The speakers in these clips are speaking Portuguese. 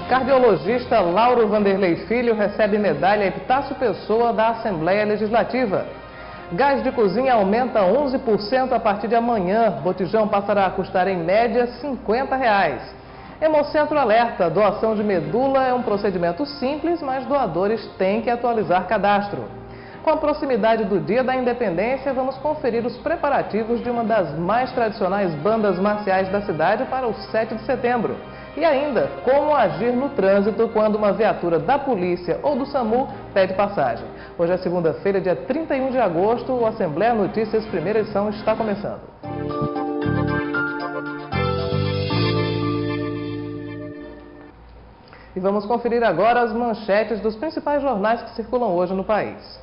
Cardiologista Lauro Vanderlei Filho recebe medalha Epitácio Pessoa da Assembleia Legislativa. Gás de cozinha aumenta 11% a partir de amanhã. Botijão passará a custar em média R$ 50. Hemocentro alerta, doação de medula é um procedimento simples, mas doadores têm que atualizar cadastro. Com a proximidade do Dia da Independência, vamos conferir os preparativos de uma das mais tradicionais bandas marciais da cidade para o 7 de setembro. E ainda, como agir no trânsito quando uma viatura da polícia ou do SAMU pede passagem. Hoje é segunda-feira, dia 31 de agosto, o Assembleia Notícias, primeira edição, está começando. E vamos conferir agora as manchetes dos principais jornais que circulam hoje no país.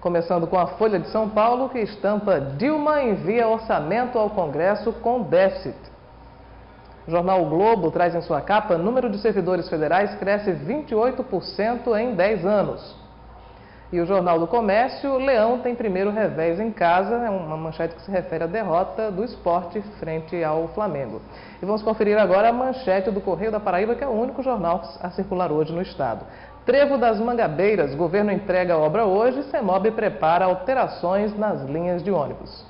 Começando com a Folha de São Paulo, que estampa: Dilma envia orçamento ao Congresso com déficit. O jornal O Globo traz em sua capa: número de servidores federais cresce 28% em 10 anos. E o Jornal do Comércio: Leão tem primeiro revés em casa, é uma manchete que se refere à derrota do Sport frente ao Flamengo. E vamos conferir agora a manchete do Correio da Paraíba, que é o único jornal a circular hoje no estado. Trevo das Mangabeiras, governo entrega a obra hoje, CEMOB prepara alterações nas linhas de ônibus.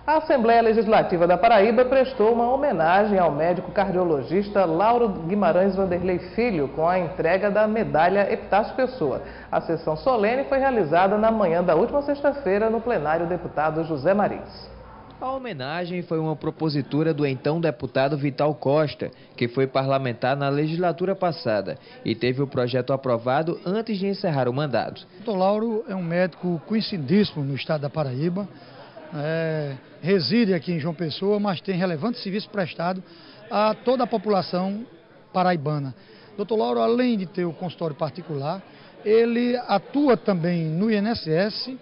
A Assembleia Legislativa da Paraíba prestou uma homenagem ao médico cardiologista Lauro Guimarães Vanderlei Filho com a entrega da medalha Epitácio Pessoa. A sessão solene foi realizada na manhã da última sexta-feira no plenário deputado José Mariz. A homenagem foi uma propositura do então deputado Vital Costa, que foi parlamentar na legislatura passada e teve o projeto aprovado antes de encerrar o mandato. O Dr. Lauro é um médico conhecidíssimo no estado da Paraíba. Reside aqui em João Pessoa, mas tem relevante serviço prestado a toda a população paraibana. Dr. Lauro, além de ter o consultório particular, ele atua também no INSS,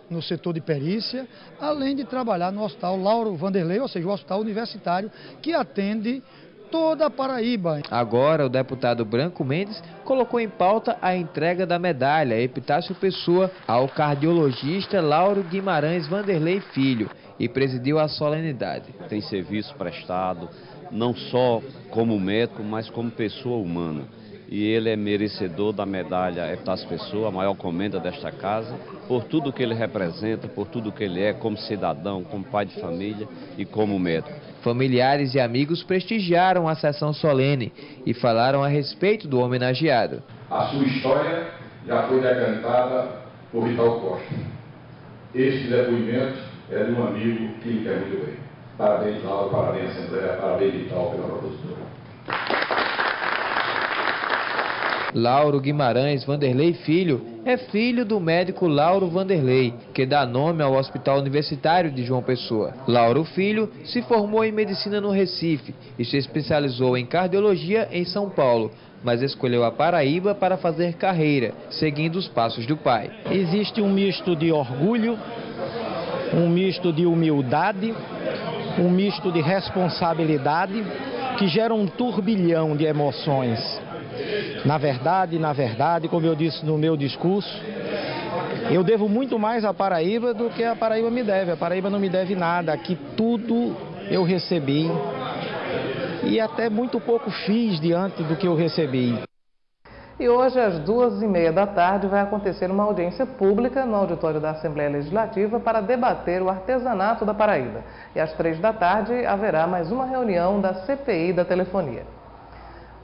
no setor de perícia, além de trabalhar no Hospital Lauro Vanderlei, ou seja, o hospital universitário, que atende toda a Paraíba. Agora, o deputado Branco Mendes colocou em pauta a entrega da medalha Epitácio Pessoa ao cardiologista Lauro Guimarães Vanderlei Filho e presidiu a solenidade. Tem serviço prestado, não só como médico, mas como pessoa humana. E ele é merecedor da medalha Epitácio Pessoa, a maior comenda desta casa, por tudo que ele representa, por tudo que ele é como cidadão, como pai de família e como médico. Familiares e amigos prestigiaram a sessão solene e falaram a respeito do homenageado. A sua história já foi decantada por Vital Costa. Este depoimento é de um amigo que lhe quer muito bem. Parabéns, Lauro, parabéns, Assembleia, parabéns, Vital, pela propositura. Lauro Guimarães Vanderlei Filho é filho do médico Lauro Vanderlei, que dá nome ao Hospital Universitário de João Pessoa. Lauro Filho se formou em medicina no Recife e se especializou em cardiologia em São Paulo, mas escolheu a Paraíba para fazer carreira, seguindo os passos do pai. Existe um misto de orgulho, um misto de humildade, um misto de responsabilidade, que gera um turbilhão de emoções. Na verdade, como eu disse no meu discurso, eu devo muito mais à Paraíba do que a Paraíba me deve. A Paraíba não me deve nada, aqui tudo eu recebi e até muito pouco fiz diante do que eu recebi. E hoje, às 2h30 da tarde, vai acontecer uma audiência pública no auditório da Assembleia Legislativa para debater o artesanato da Paraíba. E às 3 da tarde haverá mais uma reunião da CPI da telefonia.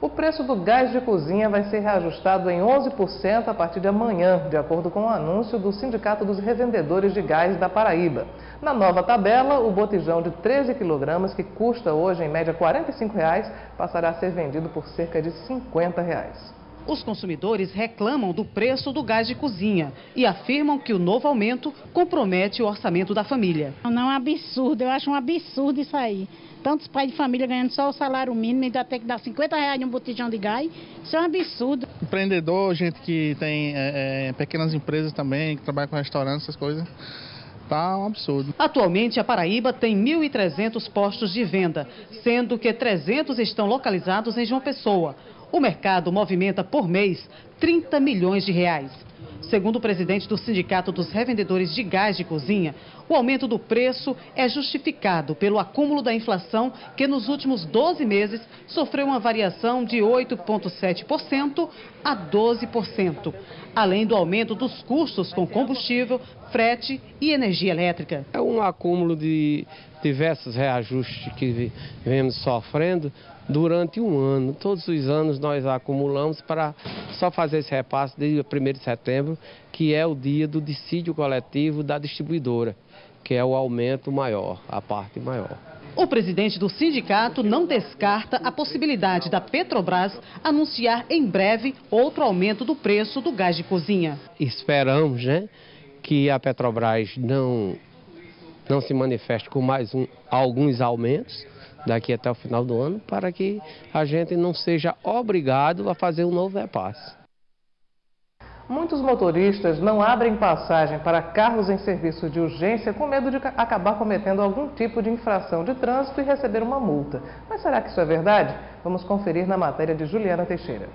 O preço do gás de cozinha vai ser reajustado em 11% a partir de amanhã, de acordo com o anúncio do Sindicato dos Revendedores de Gás da Paraíba. Na nova tabela, o botijão de 13 kg, que custa hoje em média R$ 45, passará a ser vendido por cerca de R$ 50. Os consumidores reclamam do preço do gás de cozinha e afirmam que o novo aumento compromete o orçamento da família. Não, é um absurdo, eu acho um absurdo isso aí. Tantos pais de família ganhando só o salário mínimo e ainda tem que dar R$ 50 em um botijão de gás, isso é um absurdo. Empreendedor, gente que tem pequenas empresas também, que trabalha com restaurantes, essas coisas. Tá um absurdo. Atualmente, a Paraíba tem 1.300 postos de venda, sendo que 300 estão localizados em João Pessoa. O mercado movimenta por mês 30 milhões de reais. Segundo o presidente do Sindicato dos Revendedores de Gás de Cozinha, o aumento do preço é justificado pelo acúmulo da inflação, que nos últimos 12 meses sofreu uma variação de 8,7% a 12%, além do aumento dos custos com combustível, frete e energia elétrica. É um acúmulo de diversos reajustes que vemos sofrendo durante um ano. Todos os anos nós acumulamos para só fazer esse repasse desde o 1º de setembro, que é o dia do dissídio coletivo da distribuidora, que é o aumento maior, a parte maior. O presidente do sindicato não descarta a possibilidade da Petrobras anunciar em breve outro aumento do preço do gás de cozinha. Esperamos, que a Petrobras não se manifeste com mais alguns aumentos daqui até o final do ano, para que a gente não seja obrigado a fazer um novo repasse. Muitos motoristas não abrem passagem para carros em serviço de urgência com medo de acabar cometendo algum tipo de infração de trânsito e receber uma multa. Mas será que isso é verdade? Vamos conferir na matéria de Juliana Teixeira.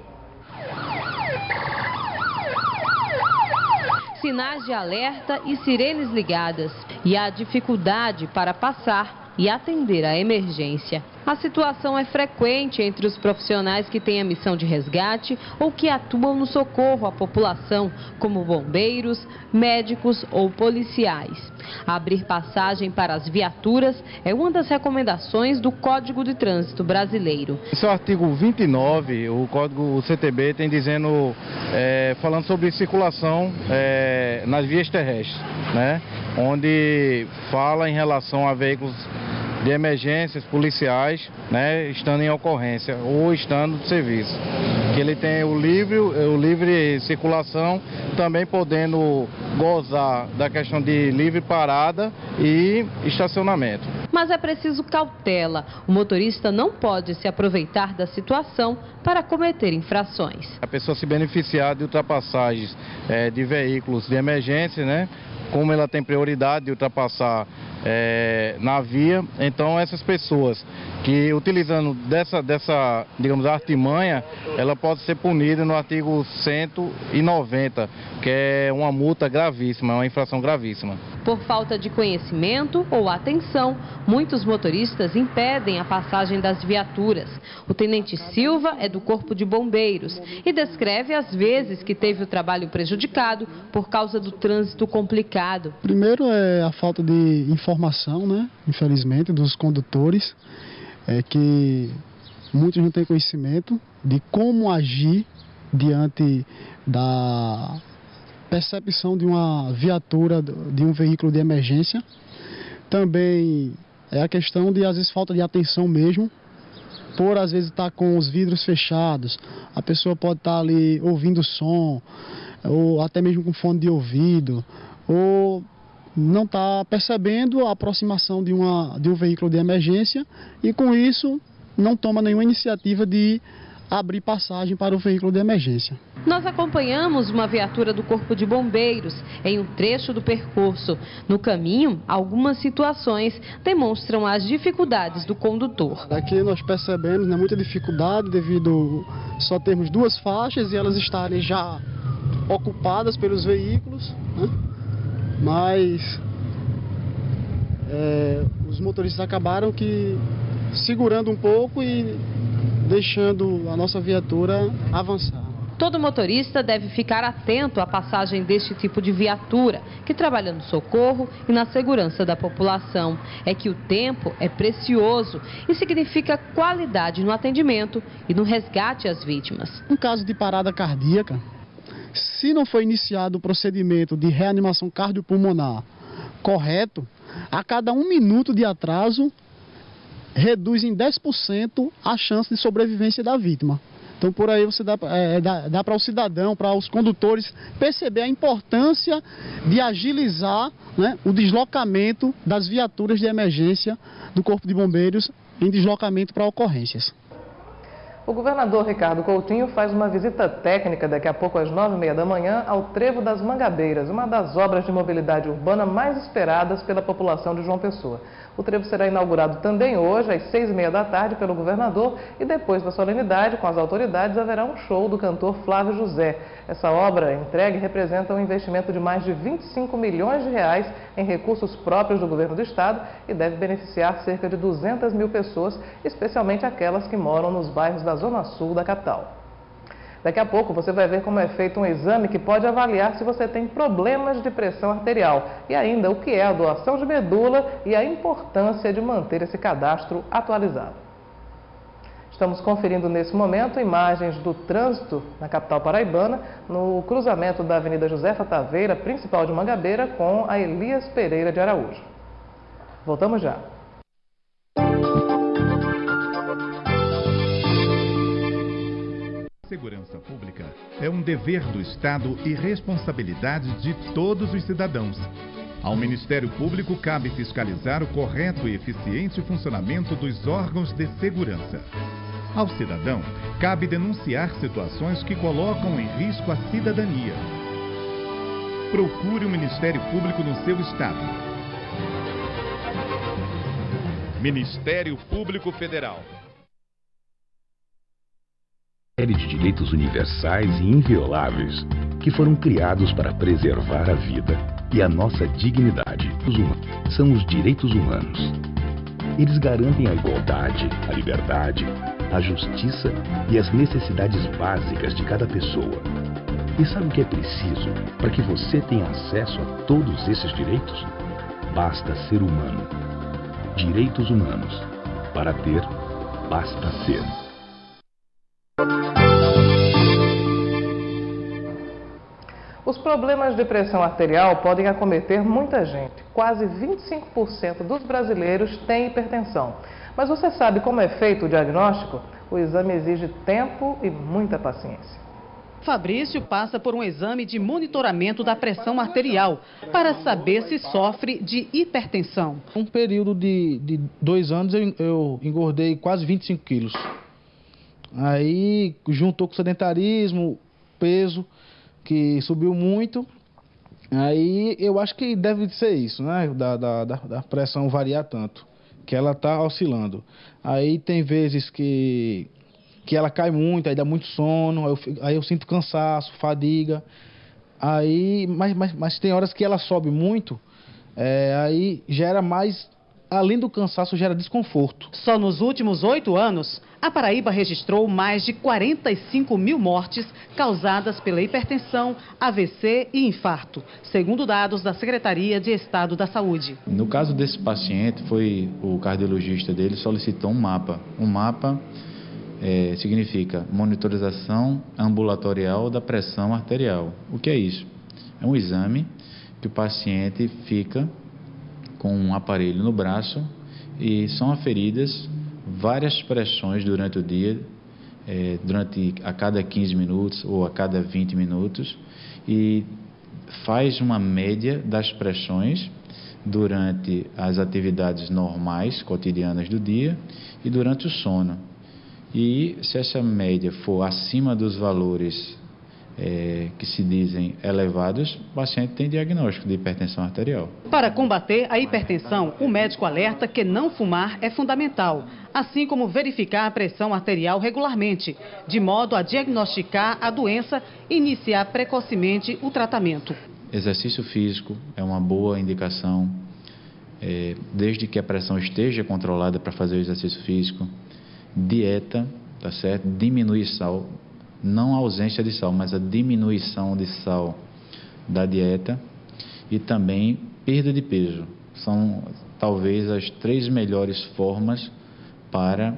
Sinais de alerta e sirenes ligadas. E a dificuldade para passar e atender a emergência. A situação é frequente entre os profissionais que têm a missão de resgate ou que atuam no socorro à população, como bombeiros, médicos ou policiais. Abrir passagem para as viaturas é uma das recomendações do Código de Trânsito Brasileiro. Esse é o artigo 29, o Código CTB tem dizendo, falando sobre circulação nas vias terrestres, onde fala em relação a veículos de emergências policiais, estando em ocorrência ou estando de serviço. Que ele tem o livre circulação, também podendo gozar da questão de livre parada e estacionamento. Mas é preciso cautela. O motorista não pode se aproveitar da situação para cometer infrações. A pessoa se beneficiar de ultrapassagens de veículos de emergência, como ela tem prioridade de ultrapassar na via, então essas pessoas que utilizando dessa digamos, artimanha, ela pode ser punida no artigo 190, que é uma multa gravíssima, uma infração gravíssima. Por falta de conhecimento ou atenção, muitos motoristas impedem a passagem das viaturas. O tenente Silva é do Corpo de Bombeiros e descreve as vezes que teve o trabalho prejudicado por causa do trânsito complicado. Primeiro é a falta de informação, infelizmente, dos condutores, que muitos não têm conhecimento de como agir diante da percepção de uma viatura, de um veículo de emergência. Também é a questão de, às vezes, falta de atenção mesmo, por às vezes estar com os vidros fechados, a pessoa pode estar ali ouvindo som, ou até mesmo com fone de ouvido, ou não está percebendo a aproximação de um veículo de emergência e com isso não toma nenhuma iniciativa de abrir passagem para o veículo de emergência. Nós acompanhamos uma viatura do Corpo de Bombeiros em um trecho do percurso. No caminho, algumas situações demonstram as dificuldades do condutor. Aqui nós percebemos muita dificuldade devido só termos duas faixas e elas estarem já ocupadas pelos veículos, mas os motoristas acabaram segurando um pouco e deixando a nossa viatura avançar. Todo motorista deve ficar atento à passagem deste tipo de viatura, que trabalha no socorro e na segurança da população. É que o tempo é precioso e significa qualidade no atendimento e no resgate às vítimas. Em caso de parada cardíaca, se não for iniciado o procedimento de reanimação cardiopulmonar correto, a cada 1 minuto de atraso, reduz em 10% a chance de sobrevivência da vítima. Então, por aí você dá para o cidadão, para os condutores, perceber a importância de agilizar o deslocamento das viaturas de emergência do Corpo de Bombeiros em deslocamento para ocorrências. O governador Ricardo Coutinho faz uma visita técnica daqui a pouco às 9h30 da manhã ao Trevo das Mangabeiras, uma das obras de mobilidade urbana mais esperadas pela população de João Pessoa. O trevo será inaugurado também hoje, às 6h30 da tarde, pelo governador e depois da solenidade, com as autoridades, haverá um show do cantor Flávio José. Essa obra entregue representa um investimento de mais de 25 milhões de reais em recursos próprios do governo do estado e deve beneficiar cerca de 200 mil pessoas, especialmente aquelas que moram nos bairros da Zona Sul da capital. Daqui a pouco você vai ver como é feito um exame que pode avaliar se você tem problemas de pressão arterial e ainda o que é a doação de medula e a importância de manter esse cadastro atualizado. Estamos conferindo nesse momento imagens do trânsito na capital paraibana, no cruzamento da Avenida Josefa Taveira, principal de Mangabeira, com a Elias Pereira de Araújo. Voltamos já. Segurança pública é um dever do Estado e responsabilidade de todos os cidadãos. Ao Ministério Público cabe fiscalizar o correto e eficiente funcionamento dos órgãos de segurança. Ao cidadão, cabe denunciar situações que colocam em risco a cidadania. Procure o Ministério Público no seu estado. Ministério Público Federal. Série de direitos universais e invioláveis que foram criados para preservar a vida e a nossa dignidade. São os direitos humanos. Eles garantem a igualdade, a liberdade, a justiça e as necessidades básicas de cada pessoa. E sabe o que é preciso para que você tenha acesso a todos esses direitos? Basta ser humano. Direitos humanos. Para ter, basta ser. Os problemas de pressão arterial podem acometer muita gente. Quase 25% dos brasileiros têm hipertensão. Mas você sabe como é feito o diagnóstico? O exame exige tempo e muita paciência. Fabrício passa por um exame de monitoramento da pressão arterial para saber se sofre de hipertensão. Um período de 2 anos eu engordei quase 25 quilos. Aí juntou com o sedentarismo, peso, que subiu muito. Aí eu acho que deve ser isso, né? Da pressão variar tanto, que ela está oscilando. Aí tem vezes que ela cai muito, aí dá muito sono, aí eu sinto cansaço, fadiga. Aí, mas tem horas que ela sobe muito, aí gera mais, além do cansaço, gera desconforto. Só nos últimos 8 anos, a Paraíba registrou mais de 45 mil mortes causadas pela hipertensão, AVC e infarto, segundo dados da Secretaria de Estado da Saúde. No caso desse paciente, foi o cardiologista dele solicitou um mapa. Um mapa significa monitorização ambulatorial da pressão arterial. O que é isso? É um exame que o paciente fica com um aparelho no braço e são aferidas várias pressões durante o dia, a cada 15 minutos ou a cada 20 minutos, e faz uma média das pressões durante as atividades normais, cotidianas do dia e durante o sono. E se essa média for acima dos valores que se dizem elevados, o paciente tem diagnóstico de hipertensão arterial. Para combater a hipertensão, o médico alerta que não fumar é fundamental, assim como verificar a pressão arterial regularmente, de modo a diagnosticar a doença e iniciar precocemente o tratamento. Exercício físico é uma boa indicação, desde que a pressão esteja controlada para fazer o exercício físico. Dieta, tá certo? Diminuir sal. Não a ausência de sal, mas a diminuição de sal da dieta e também perda de peso. São talvez as 3 melhores formas para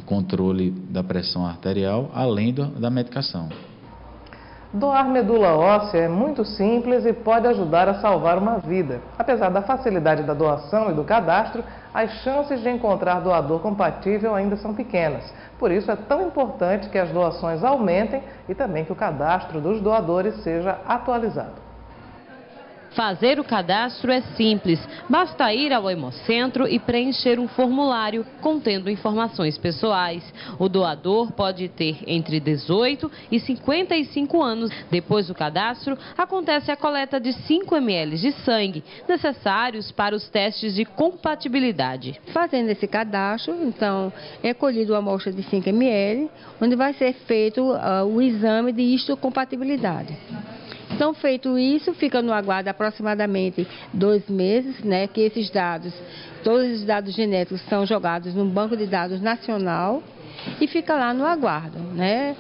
controle da pressão arterial, além da medicação. Doar medula óssea é muito simples e pode ajudar a salvar uma vida. Apesar da facilidade da doação e do cadastro, as chances de encontrar doador compatível ainda são pequenas. Por isso é tão importante que as doações aumentem e também que o cadastro dos doadores seja atualizado. Fazer o cadastro é simples, basta ir ao Hemocentro e preencher um formulário contendo informações pessoais. O doador pode ter entre 18 e 55 anos. Depois do cadastro, acontece a coleta de 5 ml de sangue, necessários para os testes de compatibilidade. Fazendo esse cadastro, então, é colhido uma amostra de 5 ml, onde vai ser feito o exame de histocompatibilidade. Então, feito isso, fica no aguardo aproximadamente 2 meses, né, que esses dados, todos os dados genéticos são jogados no banco de dados nacional e fica lá no aguardo, né?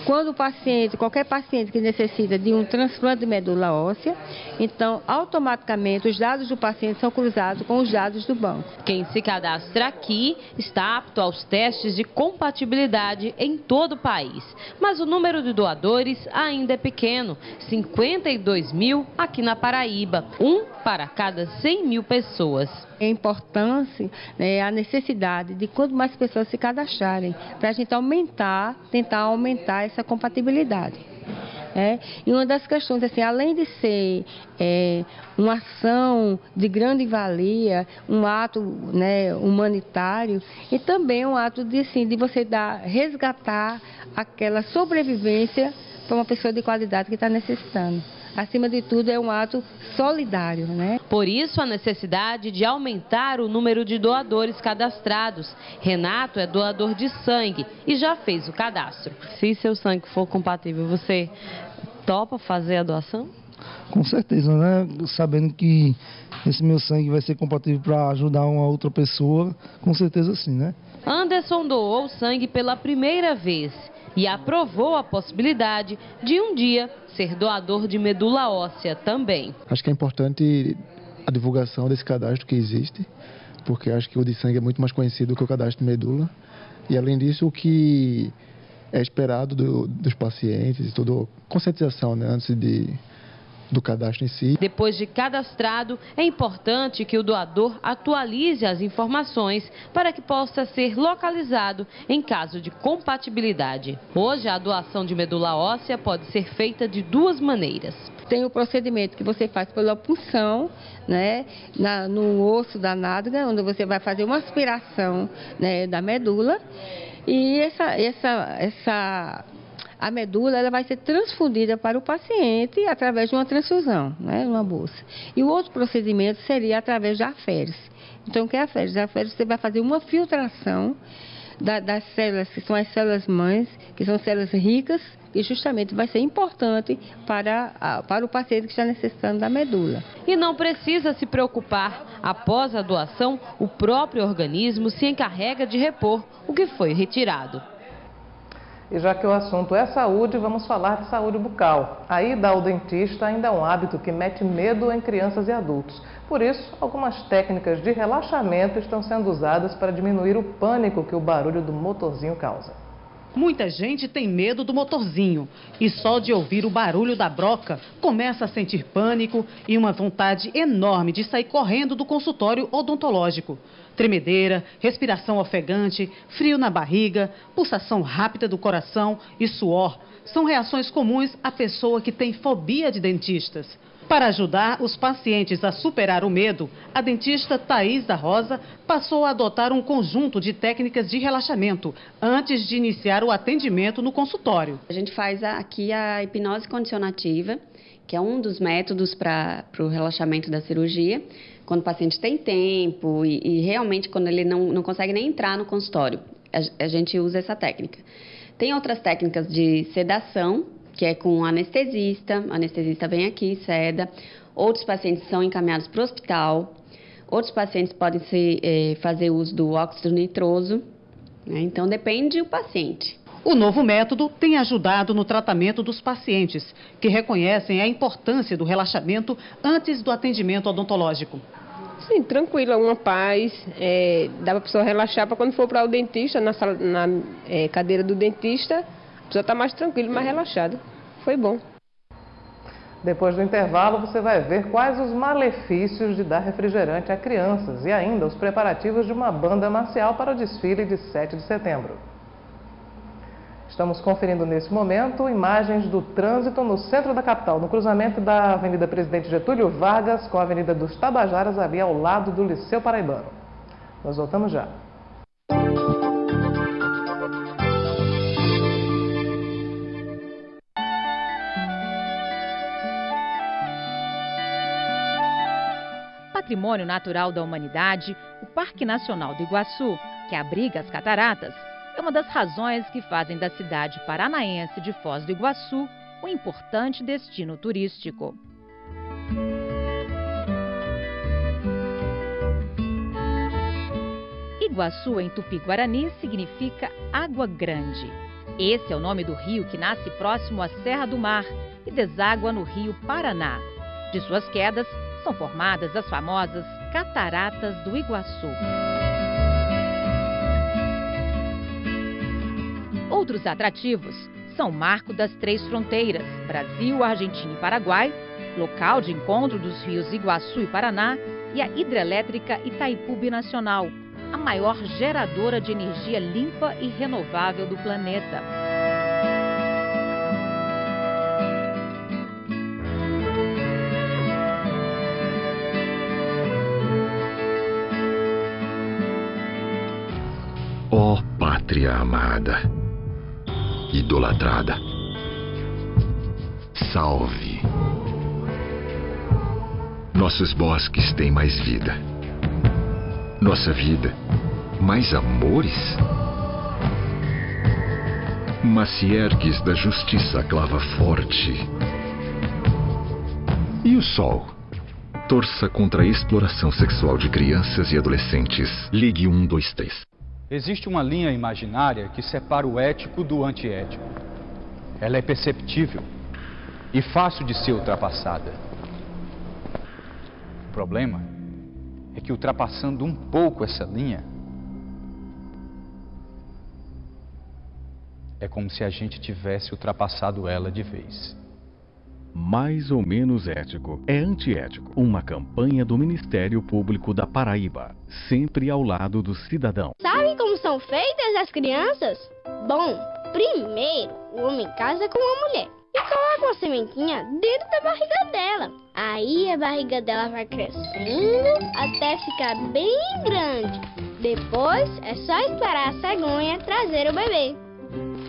Quando o paciente, qualquer paciente que necessita de um transplante de medula óssea, então automaticamente os dados do paciente são cruzados com os dados do banco. Quem se cadastra aqui está apto aos testes de compatibilidade em todo o país. Mas o número de doadores ainda é pequeno, 52 mil aqui na Paraíba, um para cada 100 mil pessoas. É importante, né, a necessidade de quanto mais pessoas se cadastrarem, para a gente tentar aumentar essa compatibilidade. E uma das questões, assim, além de ser uma ação de grande valia, um ato, né, humanitário, e também um ato de, assim, de você resgatar aquela sobrevivência para uma pessoa de qualidade que está necessitando. Acima de tudo, é um ato solidário, né? Por isso, a necessidade de aumentar o número de doadores cadastrados. Renato é doador de sangue e já fez o cadastro. Se seu sangue for compatível, você topa fazer a doação? Com certeza, né? Sabendo que esse meu sangue vai ser compatível para ajudar uma outra pessoa, com certeza sim, né? Anderson doou sangue pela primeira vez e aprovou a possibilidade de um dia ser doador de medula óssea também. Acho que é importante a divulgação desse cadastro que existe, porque acho que o de sangue é muito mais conhecido que o cadastro de medula. E além disso, o que é esperado dos pacientes e toda a conscientização, né, antes do cadastro em si. Depois de cadastrado, é importante que o doador atualize as informações para que possa ser localizado em caso de compatibilidade. Hoje, a doação de medula óssea pode ser feita de 2 maneiras. Tem o procedimento que você faz pela punção, né, no osso da nádega, onde você vai fazer uma aspiração, né, da medula, e a medula ela vai ser transfundida para o paciente através de uma transfusão, né, uma bolsa. E o outro procedimento seria através da aférese. Então, o que é a aférese? A aférese você vai fazer uma filtração das células, que são as células mães, que são células ricas, que justamente vai ser importante para o paciente que está necessitando da medula. E não precisa se preocupar. Após a doação, o próprio organismo se encarrega de repor o que foi retirado. E já que o assunto é saúde, vamos falar de saúde bucal. A ida ao dentista ainda é um hábito que mete medo em crianças e adultos. Por isso, algumas técnicas de relaxamento estão sendo usadas para diminuir o pânico que o barulho do motorzinho causa. Muita gente tem medo do motorzinho e só de ouvir o barulho da broca começa a sentir pânico e uma vontade enorme de sair correndo do consultório odontológico. Tremedeira, respiração ofegante, frio na barriga, pulsação rápida do coração e suor são reações comuns à pessoa que tem fobia de dentistas. Para ajudar os pacientes a superar o medo, a dentista Thaís da Rosa passou a adotar um conjunto de técnicas de relaxamento antes de iniciar o atendimento no consultório. A gente faz aqui a hipnose condicionativa, que é um dos métodos para o relaxamento da cirurgia, quando o paciente tem tempo e realmente quando ele não consegue nem entrar no consultório, a gente usa essa técnica. Tem outras técnicas de sedação, que é com anestesista, o anestesista vem aqui, seda. Outros pacientes são encaminhados para o hospital. Outros pacientes podem fazer uso do óxido nitroso, né? Então depende do paciente. O novo método tem ajudado no tratamento dos pacientes, que reconhecem a importância do relaxamento antes do atendimento odontológico. Sim, tranquilo, uma paz, dá para a pessoa relaxar para quando for para o dentista, na cadeira do dentista, a pessoa está mais tranquila, mais relaxada. Foi bom. Depois do intervalo, você vai ver quais os malefícios de dar refrigerante a crianças e ainda os preparativos de uma banda marcial para o desfile de 7 de setembro. Estamos conferindo nesse momento imagens do trânsito no centro da capital, no cruzamento da Avenida Presidente Getúlio Vargas com a Avenida dos Tabajaras, ali ao lado do Liceu Paraibano. Nós voltamos já. Patrimônio Natural da Humanidade, o Parque Nacional do Iguaçu, que abriga as cataratas, é uma das razões que fazem da cidade paranaense de Foz do Iguaçu um importante destino turístico. Iguaçu, em Tupi-Guarani, significa água grande. Esse é o nome do rio que nasce próximo à Serra do Mar e deságua no rio Paraná. De suas quedas, são formadas as famosas Cataratas do Iguaçu. Outros atrativos são o Marco das Três Fronteiras, Brasil, Argentina e Paraguai, local de encontro dos rios Iguaçu e Paraná, e a hidrelétrica Itaipu Binacional, a maior geradora de energia limpa e renovável do planeta. Ó pátria amada, idolatrada, salve! Nossos bosques têm mais vida. Nossa vida, mais amores? Mas se ergues da justiça a clava forte. E o sol? Torça contra a exploração sexual de crianças e adolescentes. Ligue 123. Existe uma linha imaginária que separa o ético do antiético. Ela é perceptível e fácil de ser ultrapassada. O problema é que, ultrapassando um pouco essa linha, é como se a gente tivesse ultrapassado ela de vez. Mais ou menos ético é antiético. Uma campanha do Ministério Público da Paraíba, sempre ao lado do cidadão. Sabe como são feitas as crianças? Bom, primeiro o homem casa com uma mulher e coloca uma sementinha dentro da barriga dela. Aí a barriga dela vai crescendo até ficar bem grande. Depois é só esperar a cegonha trazer o bebê.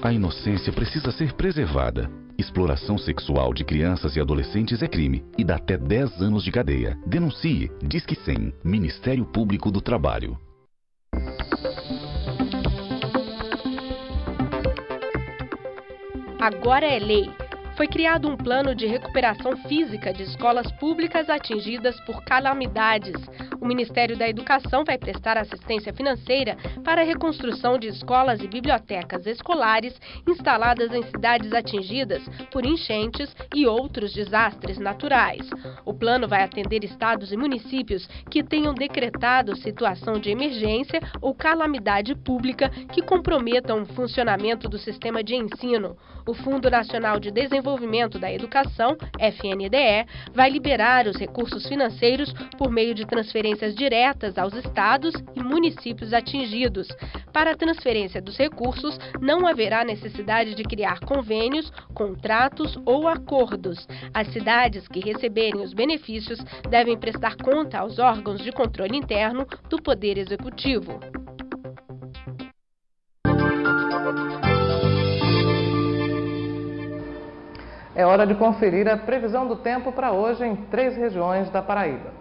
A inocência precisa ser preservada. Exploração sexual de crianças e adolescentes é crime e dá até 10 anos de cadeia. Denuncie. Disque 100. Ministério Público do Trabalho. Agora é lei. Foi criado um plano de recuperação física de escolas públicas atingidas por calamidades. O Ministério da Educação vai prestar assistência financeira para a reconstrução de escolas e bibliotecas escolares instaladas em cidades atingidas por enchentes e outros desastres naturais. O plano vai atender estados e municípios que tenham decretado situação de emergência ou calamidade pública que comprometam o funcionamento do sistema de ensino. O Fundo Nacional de Desenvolvimento da Educação, FNDE, vai liberar os recursos financeiros por meio de transferências diretas aos estados e municípios atingidos. Para a transferência dos recursos, não haverá necessidade de criar convênios, contratos ou acordos. As cidades que receberem os benefícios devem prestar conta aos órgãos de controle interno do Poder Executivo. É hora de conferir a previsão do tempo para hoje em 3 regiões da Paraíba.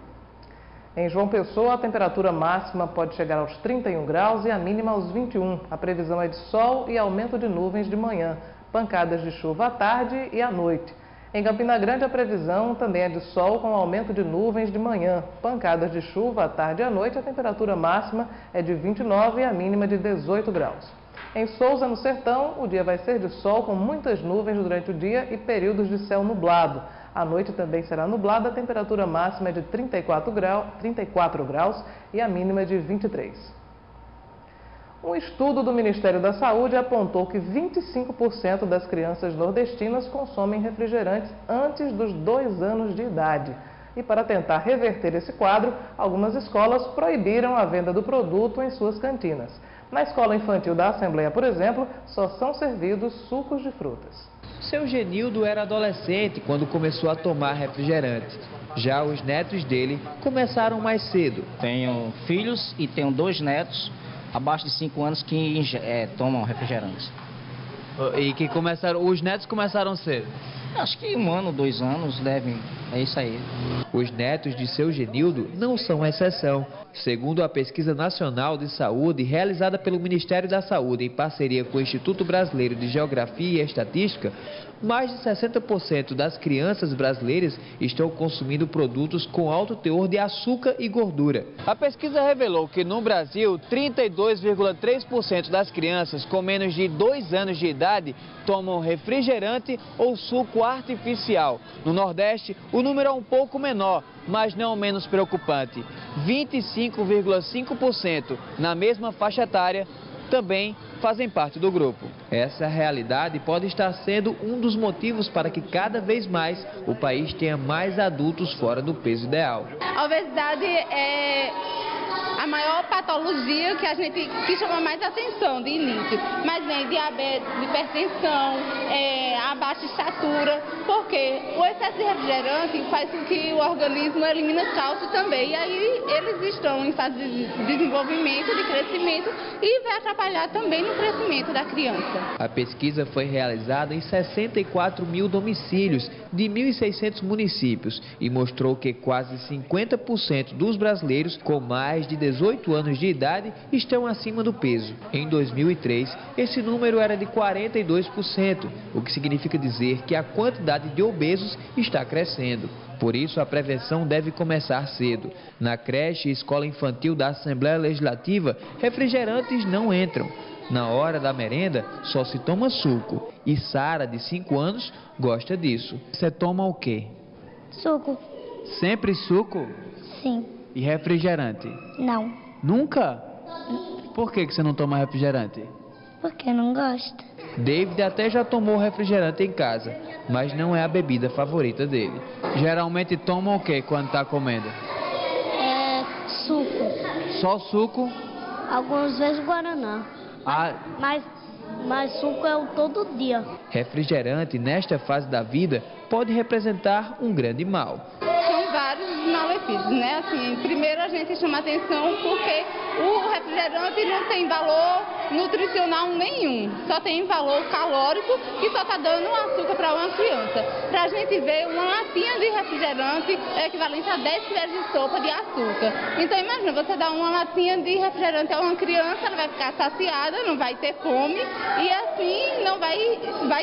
Em João Pessoa, a temperatura máxima pode chegar aos 31 graus e a mínima aos 21. A previsão é de sol e aumento de nuvens de manhã, pancadas de chuva à tarde e à noite. Em Campina Grande, a previsão também é de sol com aumento de nuvens de manhã, pancadas de chuva à tarde e à noite. A temperatura máxima é de 29 e a mínima de 18 graus. Em Souza, no Sertão, o dia vai ser de sol com muitas nuvens durante o dia e períodos de céu nublado. À noite também será nublada, a temperatura máxima é de 34 graus e a mínima de 23. Um estudo do Ministério da Saúde apontou que 25% das crianças nordestinas consomem refrigerantes antes dos 2 anos de idade. E para tentar reverter esse quadro, algumas escolas proibiram a venda do produto em suas cantinas. Na escola infantil da Assembleia, por exemplo, só são servidos sucos de frutas. Seu Genildo era adolescente quando começou a tomar refrigerante. Já os netos dele começaram mais cedo. Tenho filhos e tenho 2 netos abaixo de 5 anos que tomam refrigerante. E que os netos começaram cedo? Acho que 1 ano, 2 anos devem, é isso aí. Os netos de seu Genildo não são exceção. Segundo a Pesquisa Nacional de Saúde, realizada pelo Ministério da Saúde em parceria com o Instituto Brasileiro de Geografia e Estatística, mais de 60% das crianças brasileiras estão consumindo produtos com alto teor de açúcar e gordura. A pesquisa revelou que no Brasil, 32,3% das crianças com menos de 2 anos de idade tomam refrigerante ou suco artificial. No Nordeste, o número é um pouco menor, mas não menos preocupante. 25,5% na mesma faixa etária também fazem parte do grupo. Essa realidade pode estar sendo um dos motivos para que cada vez mais o país tenha mais adultos fora do peso ideal. A obesidade é a maior patologia que chama mais atenção de início, mas vem diabetes, hipertensão, a baixa estatura, porque o excesso de refrigerante faz com que o organismo elimine cálcio também, e aí eles estão em fase de desenvolvimento, de crescimento, e vai atrapalhar também no crescimento da criança. A pesquisa foi realizada em 64 mil domicílios de 1.600 municípios e mostrou que quase 50% dos brasileiros com mais de 18 anos de idade estão acima do peso. Em 2003, esse número era de 42%, o que significa dizer que a quantidade de obesos está crescendo. Por isso, a prevenção deve começar cedo. Na creche e escola infantil da Assembleia Legislativa, refrigerantes não entram. Na hora da merenda, só se toma suco. E Sara, de 5 anos, gosta disso. Você toma o quê? Suco. Sempre suco? Sim. E refrigerante? Não. Nunca? Por que você não toma refrigerante? Porque não gosto. David até já tomou refrigerante em casa, mas não é a bebida favorita dele. Geralmente toma o que quando está comendo? Suco. Só suco? Algumas vezes Guaraná. Mas suco é o todo dia. Refrigerante, nesta fase da vida, pode representar um grande mal. São vários malefícios, né? Assim, primeiro a gente chama atenção porque o refrigerante não tem valor nutricional nenhum, só tem valor calórico e só está dando açúcar para uma criança. Para a gente ver, uma latinha de refrigerante é equivalente a 10 colheres de sopa de açúcar. Então imagina, você dá uma latinha de refrigerante a uma criança, ela vai ficar saciada, não vai ter fome e assim não vai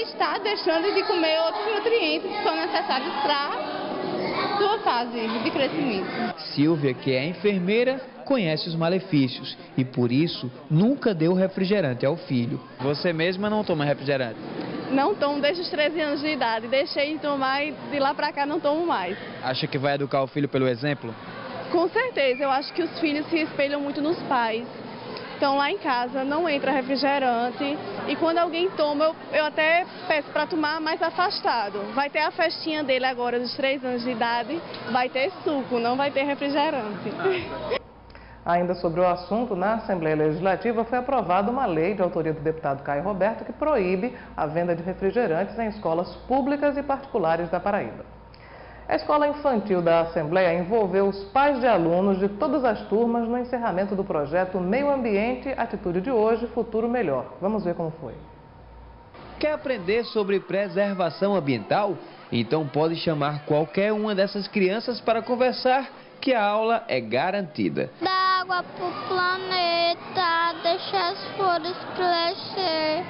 estar deixando de comer outros nutrientes que são necessários para sua fase de crescimento. Silvia, que é enfermeira, conhece os malefícios e por isso nunca deu refrigerante ao filho. Você mesma não toma refrigerante? Não tomo desde os 13 anos de idade, deixei de tomar e de lá pra cá não tomo mais. Acha que vai educar o filho pelo exemplo? Com certeza, eu acho que os filhos se espelham muito nos pais. Então lá em casa não entra refrigerante e quando alguém toma, eu até peço para tomar mais afastado. Vai ter a festinha dele agora dos 3 anos de idade, vai ter suco, não vai ter refrigerante. Ainda sobre o assunto, na Assembleia Legislativa foi aprovada uma lei de autoria do deputado Caio Roberto que proíbe a venda de refrigerantes em escolas públicas e particulares da Paraíba. A escola infantil da Assembleia envolveu os pais de alunos de todas as turmas no encerramento do projeto Meio Ambiente, Atitude de Hoje, Futuro Melhor. Vamos ver como foi. Quer aprender sobre preservação ambiental? Então pode chamar qualquer uma dessas crianças para conversar, que a aula é garantida. Dá água pro planeta, deixa as flores crescer.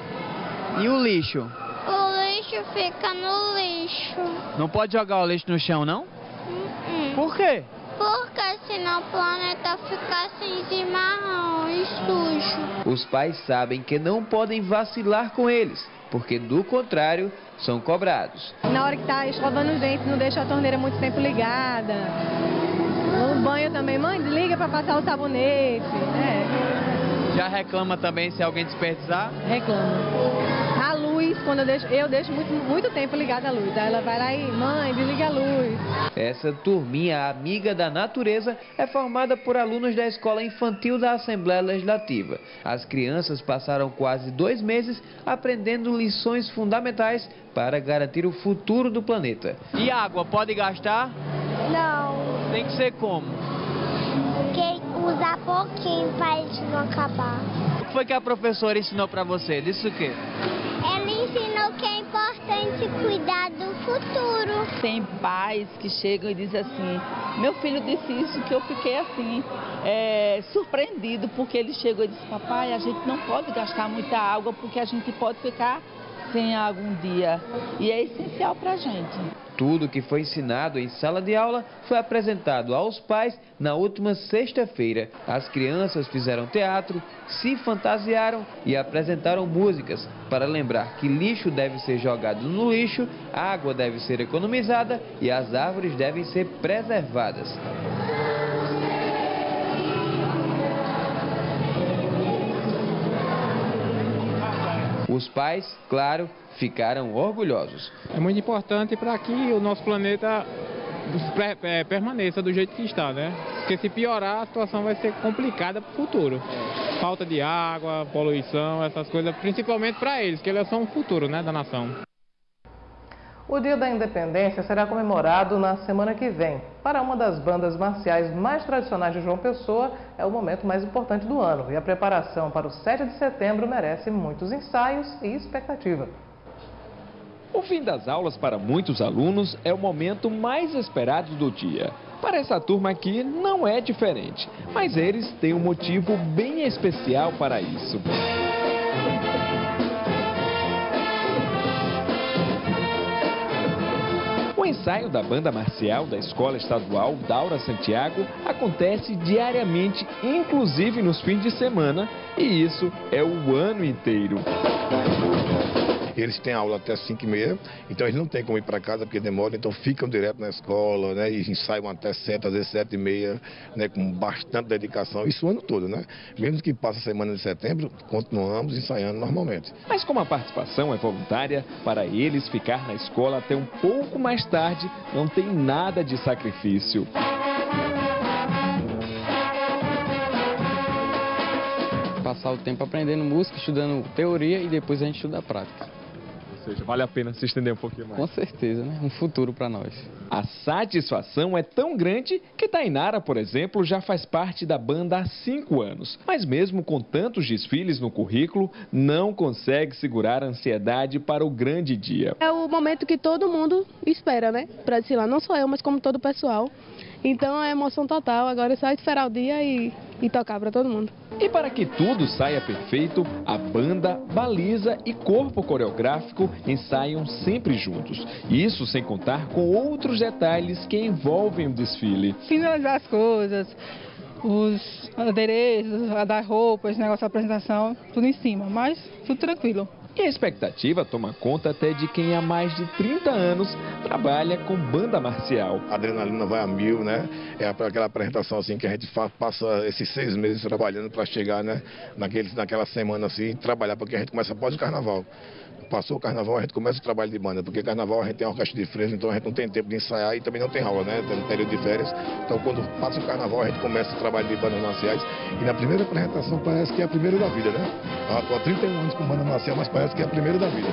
E o lixo? O lixo fica no lixo. Não pode jogar o lixo no chão, não? Por quê? Porque senão o planeta fica cinza e marrom e sujo. Os pais sabem que não podem vacilar com eles, porque do contrário, são cobrados. Na hora que está escovando os dentes, não deixa a torneira muito tempo ligada. No banho também, mãe, desliga para passar o sabonete. Já reclama também se alguém desperdiçar? Reclama. A luz quando eu deixo muito tempo ligada a luz. Aí ela vai lá e, mãe, desliga a luz. Essa turminha amiga da natureza é formada por alunos da Escola Infantil da Assembleia Legislativa. As crianças passaram quase 2 meses aprendendo lições fundamentais para garantir o futuro do planeta. E água, pode gastar? Não. Tem que ser como? Porque usar pouquinho para a gente não acabar. O que foi que a professora ensinou para você? Disse o quê? Ela ensinou que é importante cuidar do futuro. Tem pais que chegam e dizem assim, meu filho disse isso, que eu fiquei assim, surpreendido, porque ele chegou e disse, papai, a gente não pode gastar muita água porque a gente pode ficar sem água um dia. E é essencial para a gente. Tudo que foi ensinado em sala de aula foi apresentado aos pais na última sexta-feira. As crianças fizeram teatro, se fantasiaram e apresentaram músicas para lembrar que lixo deve ser jogado no lixo, água deve ser economizada e as árvores devem ser preservadas. Os pais, claro, ficaram orgulhosos. É muito importante para que o nosso planeta permaneça do jeito que está, né? Porque se piorar, a situação vai ser complicada para o futuro. Falta de água, poluição, essas coisas, principalmente para eles, que eles são o futuro, né, da nação. O Dia da Independência será comemorado na semana que vem. Para uma das bandas marciais mais tradicionais de João Pessoa, é o momento mais importante do ano. E a preparação para o 7 de setembro merece muitos ensaios e expectativa. O fim das aulas para muitos alunos é o momento mais esperado do dia. Para essa turma aqui não é diferente, mas eles têm um motivo bem especial para isso. O ensaio da banda marcial da Escola Estadual Daura Santiago acontece diariamente, inclusive nos fins de semana, e isso é o ano inteiro. Eles têm aula até 5h30, então eles não têm como ir para casa porque demora, então ficam direto na escola, né? E ensaiam até 7, às vezes 7h30, né? Com bastante dedicação, isso o ano todo, né? Mesmo que passe a semana de setembro, continuamos ensaiando normalmente. Mas como a participação é voluntária, para eles ficar na escola até um pouco mais tarde não tem nada de sacrifício. Passar o tempo aprendendo música, estudando teoria e depois a gente estuda a prática. Ou seja, vale a pena se estender um pouquinho mais. Com certeza, né? Um futuro para nós. A satisfação é tão grande que Tainara, por exemplo, já faz parte da banda há 5 anos. Mas mesmo com tantos desfiles no currículo, não consegue segurar a ansiedade para o grande dia. É o momento que todo mundo espera, né? Para desfilar, não só eu, mas como todo o pessoal. Então é emoção total, agora é só esperar o dia e tocar para todo mundo. E para que tudo saia perfeito, a banda, baliza e corpo coreográfico ensaiam sempre juntos. Isso sem contar com outros detalhes que envolvem o desfile. Finalizar as coisas, os adereços, das roupas, negócio da apresentação, tudo em cima, mas tudo tranquilo. E a expectativa toma conta até de quem há mais de 30 anos trabalha com banda marcial. A adrenalina vai a 1000, né? É aquela apresentação assim que a gente passa esses 6 meses trabalhando para chegar, né? Naquela semana assim, trabalhar, porque a gente começa após o carnaval. Passou o carnaval, a gente começa o trabalho de banda, porque carnaval a gente tem uma orquestra de freira, então a gente não tem tempo de ensaiar e também não tem aula, né? Tem um período de férias. Então quando passa o carnaval, a gente começa o trabalho de bandas marciais. E na primeira apresentação parece que é a primeira da vida, né? Eu estou há 31 anos com banda marcial, mas parece que é a primeira da vida.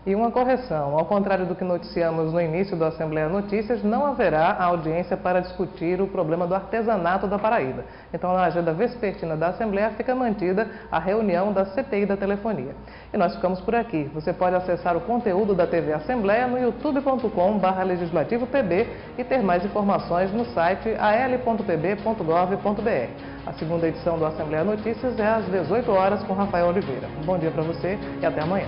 E uma correção, ao contrário do que noticiamos no início da Assembleia Notícias, não haverá audiência para discutir o problema do artesanato da Paraíba. Então, na agenda vespertina da Assembleia fica mantida a reunião da CPI da telefonia. E nós ficamos por aqui. Você pode acessar o conteúdo da TV Assembleia no youtube.com/legislativotb e ter mais informações no site al.pb.gov.br. A segunda edição do Assembleia Notícias é às 18 horas com Rafael Oliveira. Um bom dia para você e até amanhã.